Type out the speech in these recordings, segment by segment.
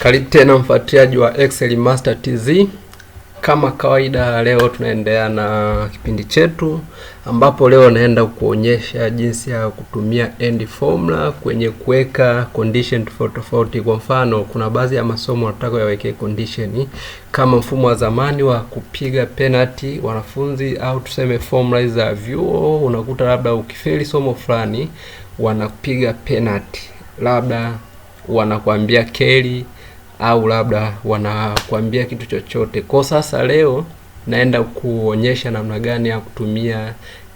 Karibu tena mfuatiliaji wa Excel Master TZ. Kama kawaida, leo tunaendelea na kipindi chetu, ambapo leo naenda kuonyesha jinsi ya kutumia end formula kwenye kuweka condition tofauti. Kwa mfano, kuna baadhi ya masomo nataka yaweke condition kama mfumo wa zamani wa kupiga penati wanafunzi, au tuseme formula za vyuo. Unakuta labda ukifeli somo fulani wanapiga penati, labda wanakuambia keli au labda wanakuambia kitu chochote. Kwa sasa leo naenda kuonyesha namna gani ya kutumia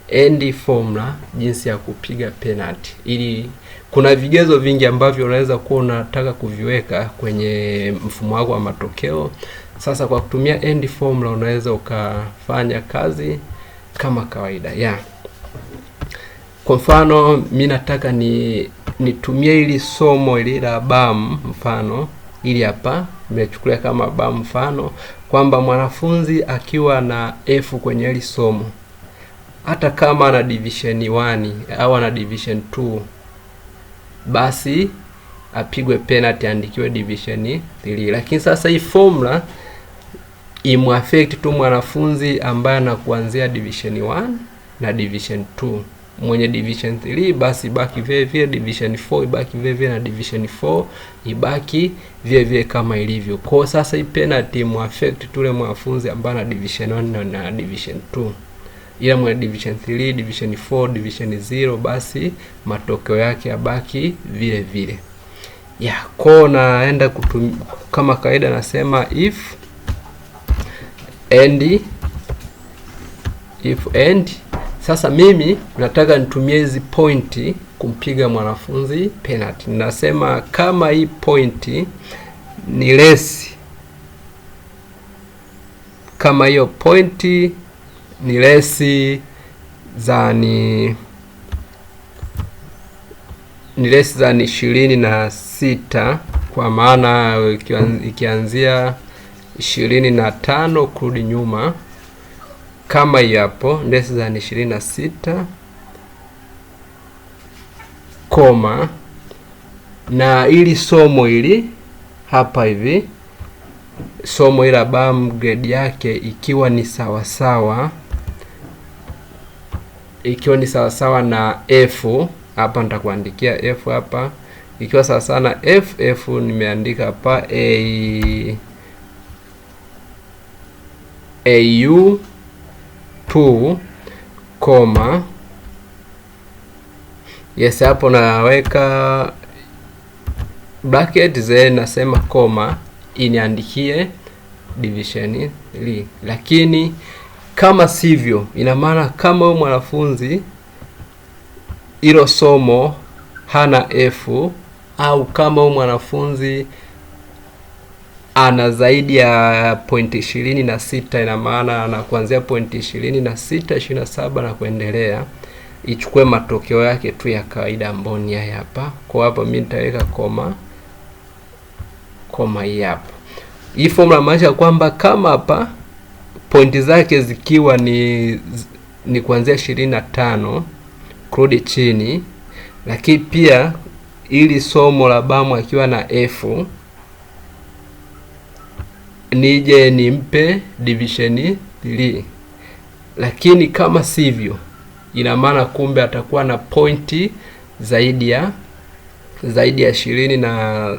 end formula, jinsi ya kupiga penalty. Ili kuna vigezo vingi ambavyo unaweza kuwa unataka kuviweka kwenye mfumo wako wa matokeo. Sasa kwa kutumia end formula unaweza ukafanya kazi kama kawaida. Kwa mfano mimi nataka nitumie ili somo ili la BAM, mfano ili hapa nimechukulia kama BAM, mfano kwamba mwanafunzi akiwa na F kwenye hili somo, hata kama ana division 1 au ana division 2, basi apigwe penalty, andikiwe division 3. Lakini sasa hii formula imuaffect tu mwanafunzi ambaye ana kuanzia division 1 na division 2. Mwenye division 3 basi ibaki vile vile, division 4 ibaki vile vile, na division 4 ibaki vile vile kama ilivyo. Kwa sasa hii penalty muaffect tule mwanafunzi ambaye ana division 1 na division 2. Ila mwenye division 3, division 4, division 0, basi matokeo yake yabaki vile vile. Kwa naenda kama kawaida nasema if and. Sasa mimi nataka nitumie hizi pointi kumpiga mwanafunzi penalty. Nasema kama hii pointi ni less, kama hiyo pointi ni less than 26, kwa maana ikianzia 25 kurudi nyuma, kama hiyo hapo less than 26, koma, na ili somo ili hapa hivi, somo ila BAM grade yake ikiwa ni sawasawa na F, hapa nitakuandikia F hapa, ikiwa sawasawa na F nimeandika hapa AU 2, koma, hapo naweka bracket then nasema koma, iniandikie division 3. Lakini kama sivyo, ina maana kama huyo mwanafunzi hilo somo hana F, au kama huyo mwanafunzi ana zaidi ya point 26, ina maana ana kuanzia point 26, 27 na kuendelea, ichukue matokeo yake tu ya kawaida ambayo ni hapa. Kwa hapa mimi nitaweka koma hii hapa. Hii formula maanisha kwamba kama hapa pointi zake zikiwa ni kuanzia 25 kurudi chini, lakini pia ili somo la BAM akiwa na F, nije nimpe division 3. Lakini kama sivyo, ina maana kumbe atakuwa na pointi zaidi ya 20, na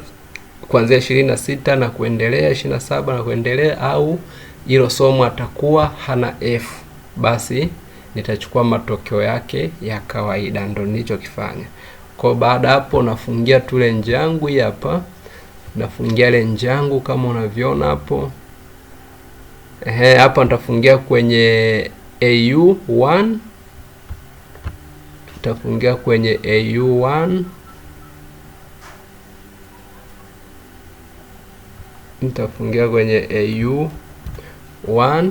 kuanzia 26 na kuendelea, 27 na kuendelea, au hilo somo atakuwa hana F, basi nitachukua matokeo yake ya kawaida. Ndio nilichokifanya. Kwa baada hapo nafungia tu range yangu hapa, nafungia range yangu kama unavyoona hapo. Hapa nitafungia kwenye AU1, nitafungia kwenye AU1, nitafungia kwenye AU1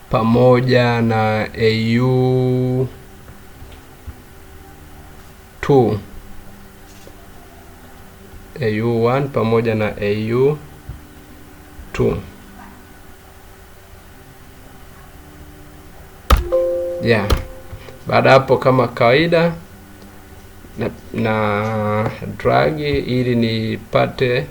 pamoja na AU2, AU1 pamoja na AU2. Baada hapo kama kawaida na drag ili nipate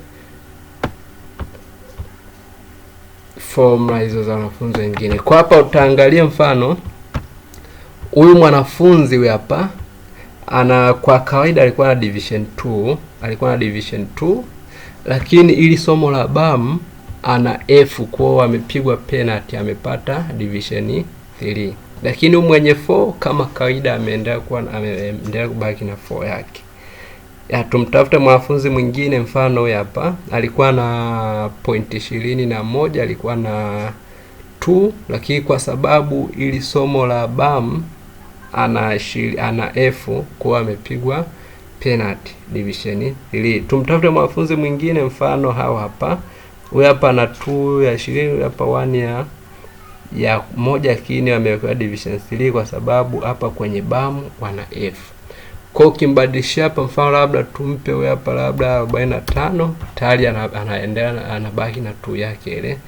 formula hizo za wanafunzi wengine. Kwa hapa utaangalia mfano huyu mwanafunzi huyu hapa kwa kawaida alikuwa na division 2, lakini ili somo la BAM ana F, kwa amepigwa penalty, amepata division 3. Lakini mwenye 4 kama kawaida ameendelea kubaki na 4 yake. Tumtafute mwanafunzi mwingine, mfano huyu hapa alikuwa na point 21, alikuwa na 2, lakini kwa sababu ili somo la BAM ana F, kwa amepigwa penalty division 3. Tumtafute mwanafunzi mwingine, mfano hao hapa, huyu hapa na 2 ya 20, huyu hapa 1 ya 1, lakini ameweka division 3 kwa sababu hapa kwenye BAM wana F. Kwa ukimbadilishia hapa, mfano labda tumpe huyu hapa labda 45, tayari anaendelea anabaki na 2 yake ile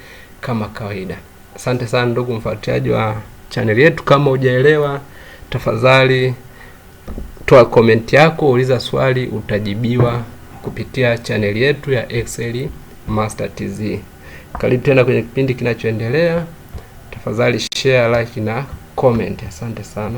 kama kawaida. Asante sana ndugu mfuatiliaji wa channel yetu. Kama hujaelewa, tafadhali toa comment yako, uliza swali, utajibiwa kupitia channel yetu ya Excel Master TZ. Karibu tena kwenye kipindi kinachoendelea. Tafadhali share, like na comment. Asante sana.